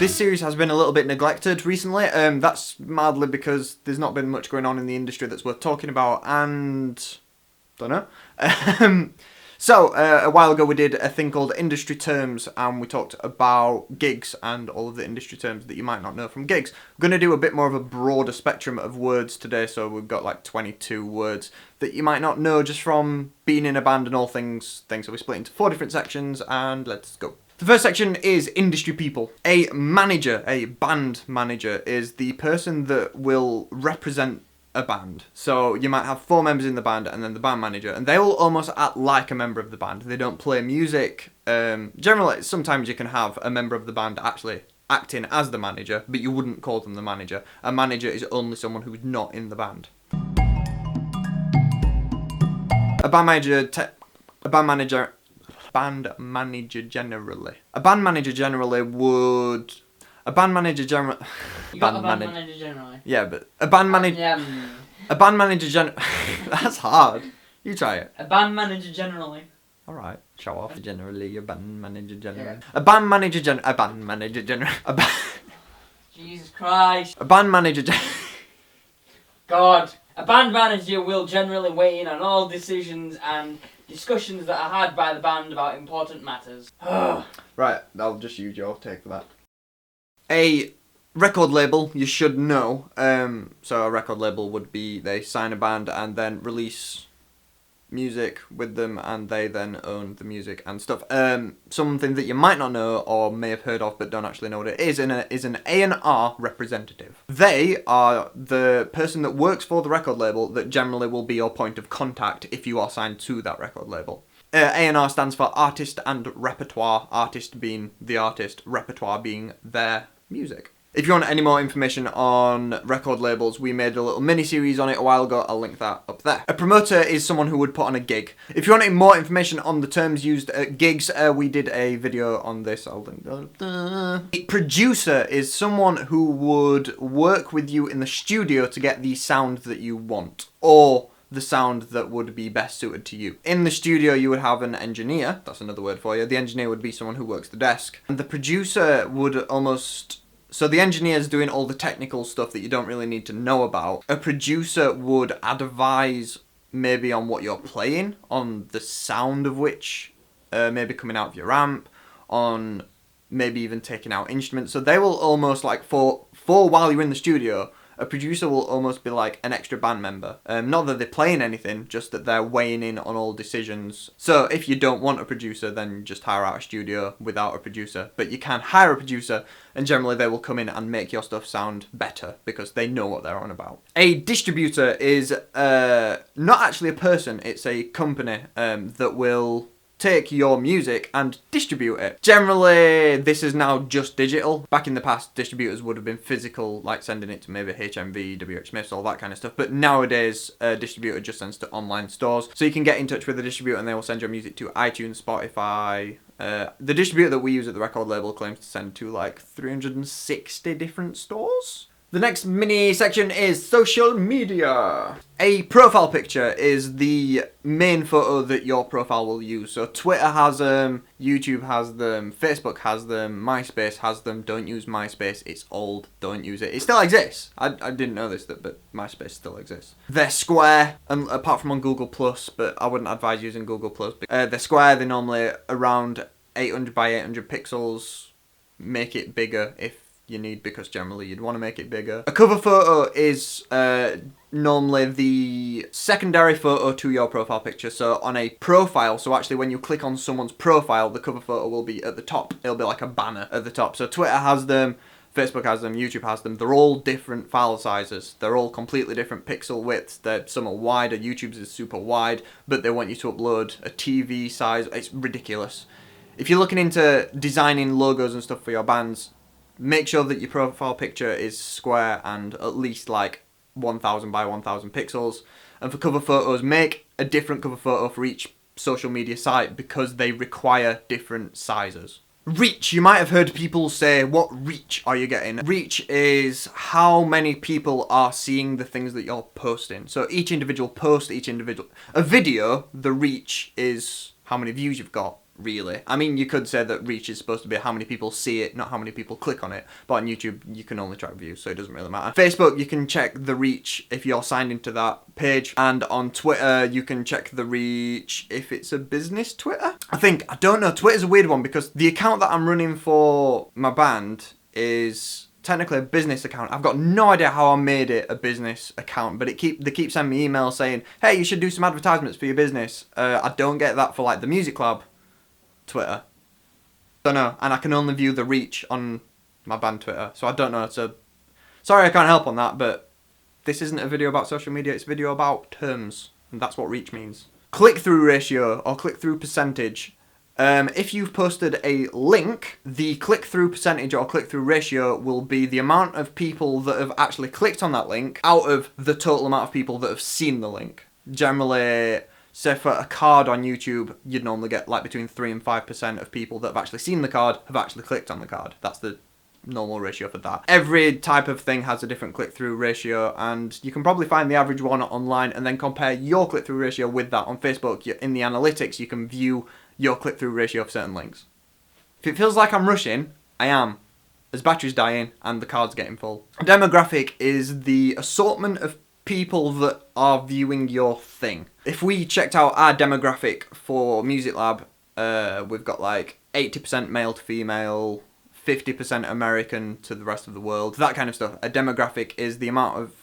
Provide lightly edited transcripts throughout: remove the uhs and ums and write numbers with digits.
This series has been a little bit neglected recently. That's mildly because there's not been much going on in the industry that's worth talking about, and don't know. So, a while ago we did a thing called Industry Terms, and we talked about gigs and all of the industry terms that you might not know from gigs. We're going to do a bit more of a broader spectrum of words today, so we've got like 22 words that you might not know just from being in a band and all things. So we split into 4 different sections, and let's go. The first section is industry people. A manager, a band manager, is the person that will represent a band. So you might have 4 members in the band and then the band manager, and they will almost act like a member of the band. They don't play music. Generally, sometimes you can have a member of the band actually acting as the manager, but you wouldn't call them the manager. A manager is only someone who's not in the band. A band manager generally. A band manager generally would... A band manager generally... Yeah, but a band manager... A band manager generally... That's hard. You try it. A band manager generally. Alright, show off. Generally, a band manager generally. Yeah. A band manager generally. Jesus Christ. A band manager God. A band manager will generally weigh in on all decisions and discussions that are had by the band about important matters. Right, I'll just use your take for that. A record label, you should know. So a record label would be they sign a band and then release music with them, and they then own the music and stuff. Something that you might not know or may have heard of but don't actually know what it is an A&R representative. They are the person that works for the record label that generally will be your point of contact if you are signed to that record label. A&R stands for artist and repertoire, artist being the artist, repertoire being their music. If you want any more information on record labels, we made a little mini-series on it a while ago. I'll link that up there. A promoter is someone who would put on a gig. If you want any more information on the terms used at gigs, we did a video on this. I'll link that. A producer is someone who would work with you in the studio to get the sound that you want, or the sound that would be best suited to you. In the studio you would have an engineer, that's another word for you. The engineer would be someone who works the desk. And the producer would almost... So the engineer's doing all the technical stuff that you don't really need to know about. A producer would advise maybe on what you're playing, on the sound of which maybe coming out of your amp, on maybe even taking out instruments. So they will almost like, for while you're in the studio, a producer will almost be like an extra band member. Not that they're playing anything, just that they're weighing in on all decisions. So if you don't want a producer, then just hire out a studio without a producer. But you can hire a producer, and generally they will come in and make your stuff sound better because they know what they're on about. A distributor is not actually a person, it's a company that will take your music and distribute it. Generally, this is now just digital. Back in the past, distributors would have been physical, like sending it to maybe HMV, WH Smiths, all that kind of stuff. But nowadays, a distributor just sends to online stores. So you can get in touch with the distributor and they will send your music to iTunes, Spotify. The distributor that we use at the record label claims to send to like 360 different stores. The next mini section is social media. A profile picture is the main photo that your profile will use. So Twitter has them, YouTube has them, Facebook has them, MySpace has them. Don't use MySpace, it's old, don't use it. It still exists. I didn't know this, but MySpace still exists. They're square, apart from on Google+, but I wouldn't advise using Google+. They're square, they're normally around 800 by 800 pixels. Make it bigger if you need, because generally you'd want to make it bigger. A cover photo is normally the secondary photo to your profile picture. So on a profile, so actually when you click on someone's profile, the cover photo will be at the top. It'll be like a banner at the top. So Twitter has them, Facebook has them, YouTube has them. They're all different file sizes. They're all completely different pixel widths. Some are wider, YouTube's is super wide, but they want you to upload a TV size. It's ridiculous. If you're looking into designing logos and stuff for your bands, make sure that your profile picture is square and at least like 1000 by 1000 pixels. And for cover photos, make a different cover photo for each social media site because they require different sizes. Reach. You might have heard people say, what reach are you getting? Reach is how many people are seeing the things that you're posting. So each individual post, a video, the reach is how many views you've got. really. I mean, you could say that reach is supposed to be how many people see it, not how many people click on it. But on YouTube, you can only track views, so it doesn't really matter. Facebook, you can check the reach if you're signed into that page. And on Twitter, you can check the reach if it's a business Twitter. I don't know, Twitter's a weird one because the account that I'm running for my band is technically a business account. I've got no idea how I made it a business account, but they keep sending me emails saying, hey, you should do some advertisements for your business. I don't get that for like the Music Lab Twitter. Don't know, and I can only view the reach on my band Twitter, so I don't know. So sorry I can't help on that, but this isn't a video about social media, it's a video about terms, and that's what reach means. Click-through ratio or click-through percentage. If you've posted a link, the click-through percentage or click-through ratio will be the amount of people that have actually clicked on that link out of the total amount of people that have seen the link. Generally, say for a card on YouTube, you'd normally get like between 3 and 5% of people that have actually seen the card have actually clicked on the card. That's the normal ratio for that. Every type of thing has a different click-through ratio, and you can probably find the average one online and then compare your click-through ratio with that. On Facebook, in the analytics, you can view your click-through ratio for certain links. If it feels like I'm rushing, I am. As battery's dying and the card's getting full. Demographic is the assortment of people that are viewing your thing. If we checked out our demographic for Music Lab, we've got like 80% male to female, 50% American to the rest of the world, that kind of stuff. A demographic is the amount of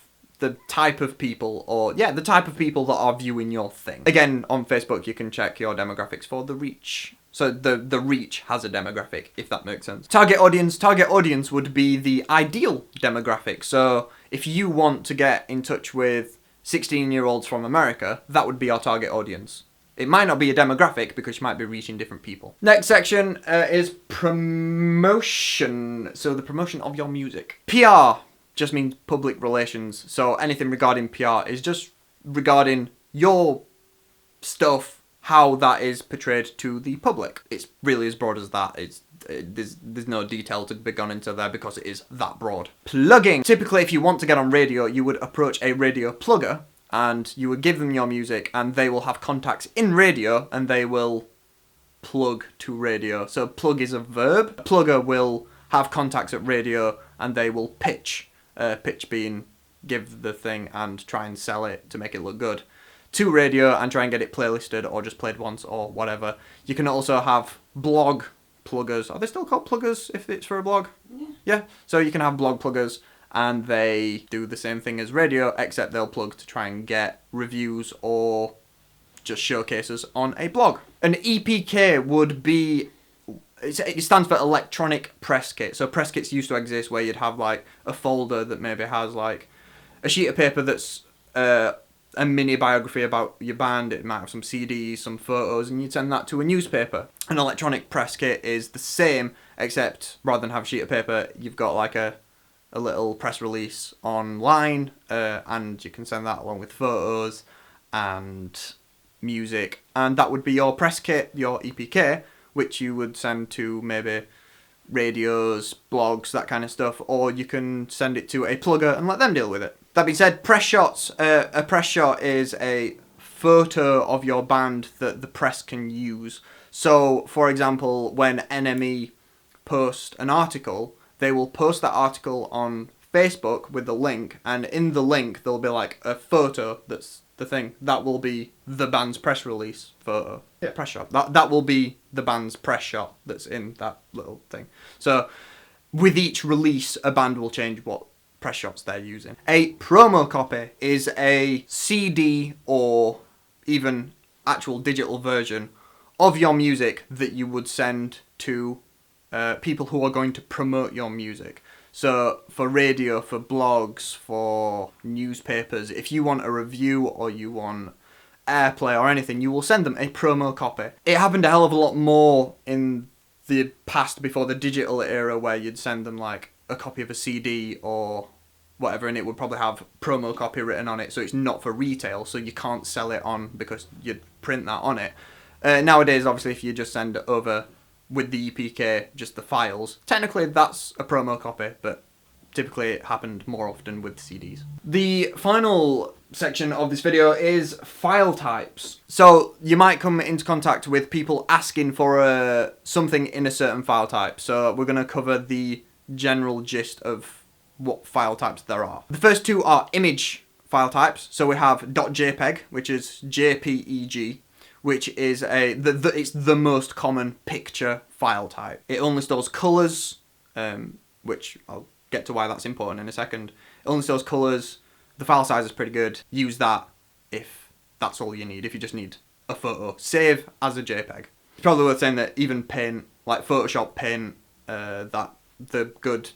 the type of people, the type of people that are viewing your thing. Again, on Facebook, you can check your demographics for the reach. So the reach has a demographic, if that makes sense. Target audience would be the ideal demographic. So if you want to get in touch with 16-year-olds from America, that would be our target audience. It might not be a demographic because you might be reaching different people. Next section is promotion. So the promotion of your music. PR just means public relations. So anything regarding PR is just regarding your stuff, how that is portrayed to the public. It's really as broad as that. There's no detail to be gone into there because it is that broad. Plugging. Typically, if you want to get on radio, you would approach a radio plugger and you would give them your music and they will have contacts in radio and they will plug to radio. So plug is a verb. A plugger will have contacts at radio and they will pitch. Pitch being give the thing and try and sell it to make it look good to radio and try and get it playlisted or just played once or whatever. You can also have blog pluggers. Are they still called pluggers if it's for a blog? Yeah. So you can have blog pluggers and they do the same thing as radio, except they'll plug to try and get reviews or just showcases on a blog. An EPK would be, it stands for electronic press kit. So press kits used to exist where you'd have like a folder that maybe has like a sheet of paper that's a mini biography about your band. It might have some CDs, some photos, and you'd send that to a newspaper. An electronic press kit is the same, except rather than have a sheet of paper, you've got like a little press release online, and you can send that along with photos and music, and that would be your press kit, your EPK, which you would send to maybe radios, blogs, that kind of stuff, or you can send it to a plugger and let them deal with it. That being said, press shots. A press shot is a photo of your band that the press can use. So, for example, when NME post an article, they will post that article on Facebook with the link, and in the link there'll be like a photo that's the thing. That will be the band's press release photo. Yeah, press shot. That will be the band's press shot that's in that little thing. So with each release, a band will change what press shots they're using. A promo copy is a CD or even actual digital version of your music that you would send to people who are going to promote your music. So for radio, for blogs, for newspapers, if you want a review or you want airplay or anything, you will send them a promo copy. It happened a hell of a lot more in the past before the digital era where you'd send them like a copy of a CD or whatever, and it would probably have promo copy written on it, so it's not for retail, so you can't sell it on because you'd print that on it. Nowadays, obviously, if you just send it over with the EPK, just the files, technically that's a promo copy, but typically it happened more often with CDs. The final section of this video is file types. So you might come into contact with people asking for something in a certain file type. So we're going to cover the general gist of what file types there are. The first two are image file types. So we have .jpeg, which is JPEG, which is it's the most common picture file type. It only stores colours, which I'll get to why that's important in a second. It only stores colours. The file size is pretty good. Use that if that's all you need. If you just need a photo, save as a JPEG. It's probably worth saying that even Paint, like Photoshop Paint, that the good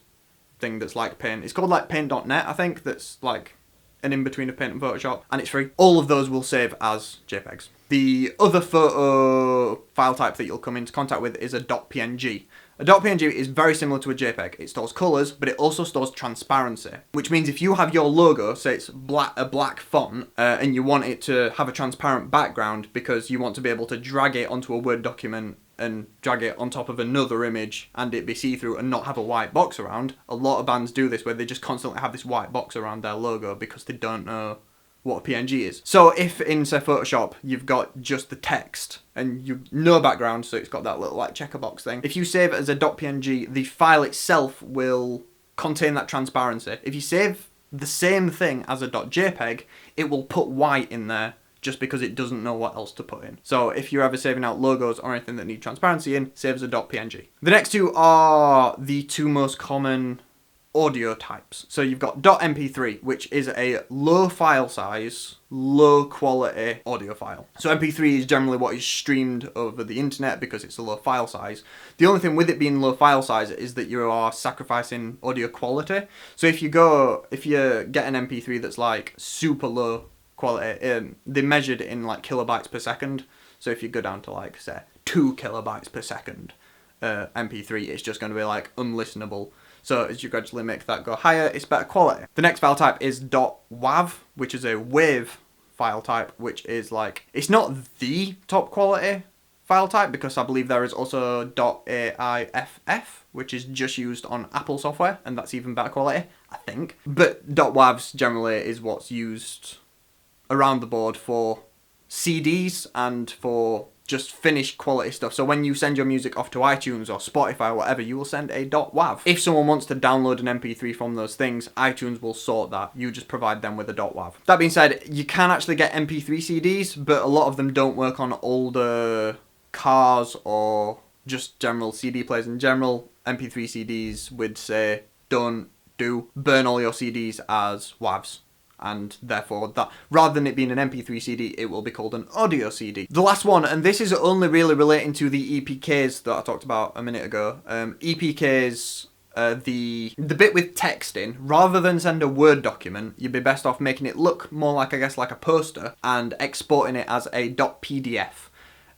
thing that's like Paint, it's called like Paint.net, I think. That's like an in-between of Paint and Photoshop, and it's free. All of those will save as JPEGs. The other photo file type that you'll come into contact with is a .png. A .png is very similar to a JPEG. It stores colours, but it also stores transparency, which means if you have your logo, say it's a black font, and you want it to have a transparent background because you want to be able to drag it onto a Word document and drag it on top of another image and it be see-through and not have a white box around. A lot of bands do this where they just constantly have this white box around their logo because they don't know what a PNG is. So if in, say, Photoshop, you've got just the text and no background, so it's got that little like checker box thing, if you save it as a .png, the file itself will contain that transparency. If you save the same thing as a .jpeg, it will put white in there just because it doesn't know what else to put in. So if you're ever saving out logos or anything that need transparency in, save as a .png. The next two are the two most common audio types. So you've got .mp3, which is a low file size, low quality audio file. So MP3 is generally what is streamed over the internet because it's a low file size. The only thing with it being low file size is that you are sacrificing audio quality. So if you get an MP3 that's like super low quality, they measured in like kilobytes per second. So if you go down to like say 2 kilobytes per second, MP3, it's just going to be like unlistenable. So as you gradually make that go higher, it's better quality. The next file type is .wav, which is a wave file type, which is like, it's not the top quality file type because I believe there is also .aiff, which is just used on Apple software, and that's even better quality, I think. But .wavs generally is what's used around the board for CDs and for just finished quality stuff. So when you send your music off to iTunes or Spotify or whatever, you will send a .wav. If someone wants to download an MP3 from those things, iTunes will sort that. You just provide them with a .wav. That being said, you can actually get MP3 CDs, but a lot of them don't work on older cars or just general CD players in general. MP3 CDs would say, don't burn all your CDs as WAVs. And therefore, that rather than it being an MP3 CD, it will be called an audio CD. The last one, and this is only really relating to the EPKs that I talked about a minute ago. EPKs, the bit with text in, rather than send a Word document, you'd be best off making it look more like, I guess, like a poster and exporting it as a .pdf.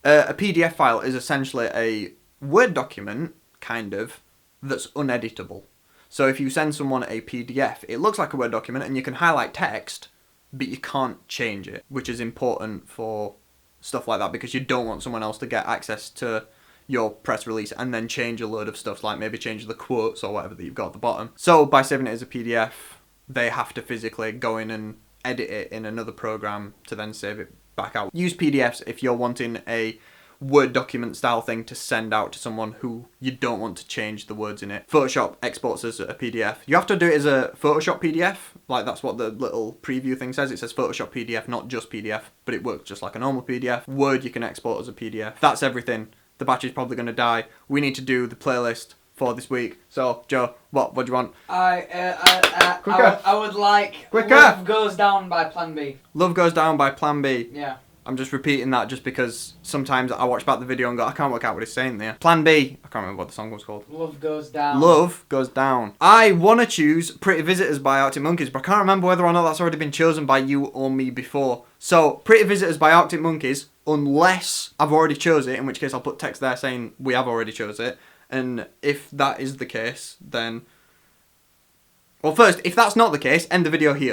A PDF file is essentially a Word document, kind of, that's uneditable. So if you send someone a PDF, it looks like a Word document and you can highlight text, but you can't change it, which is important for stuff like that because you don't want someone else to get access to your press release and then change a load of stuff, like maybe change the quotes or whatever that you've got at the bottom. So by saving it as a PDF, they have to physically go in and edit it in another program to then save it back out. Use PDFs if you're wanting a Word document style thing to send out to someone who you don't want to change the words in it. Photoshop exports as a PDF. You have to do it as a Photoshop PDF, like that's what the little preview thing says. It says Photoshop PDF, not just PDF, but it works just like a normal PDF. Word you can export as a PDF. That's everything. The battery's probably going to die. We need to do the playlist for this week. So, Joe, what do you want? I would like Quicker. Love Goes Down by Plan B. Love Goes Down by Plan B. Yeah. I'm just repeating that just because sometimes I watch back the video and go, I can't work out what it's saying there. Plan B. I can't remember what the song was called. Love Goes Down. Love Goes Down. I want to choose Pretty Visitors by Arctic Monkeys, but I can't remember whether or not that's already been chosen by you or me before. So, Pretty Visitors by Arctic Monkeys, unless I've already chose it, in which case I'll put text there saying we have already chose it. And if that is the case, then... Well, first, if that's not the case, end the video here.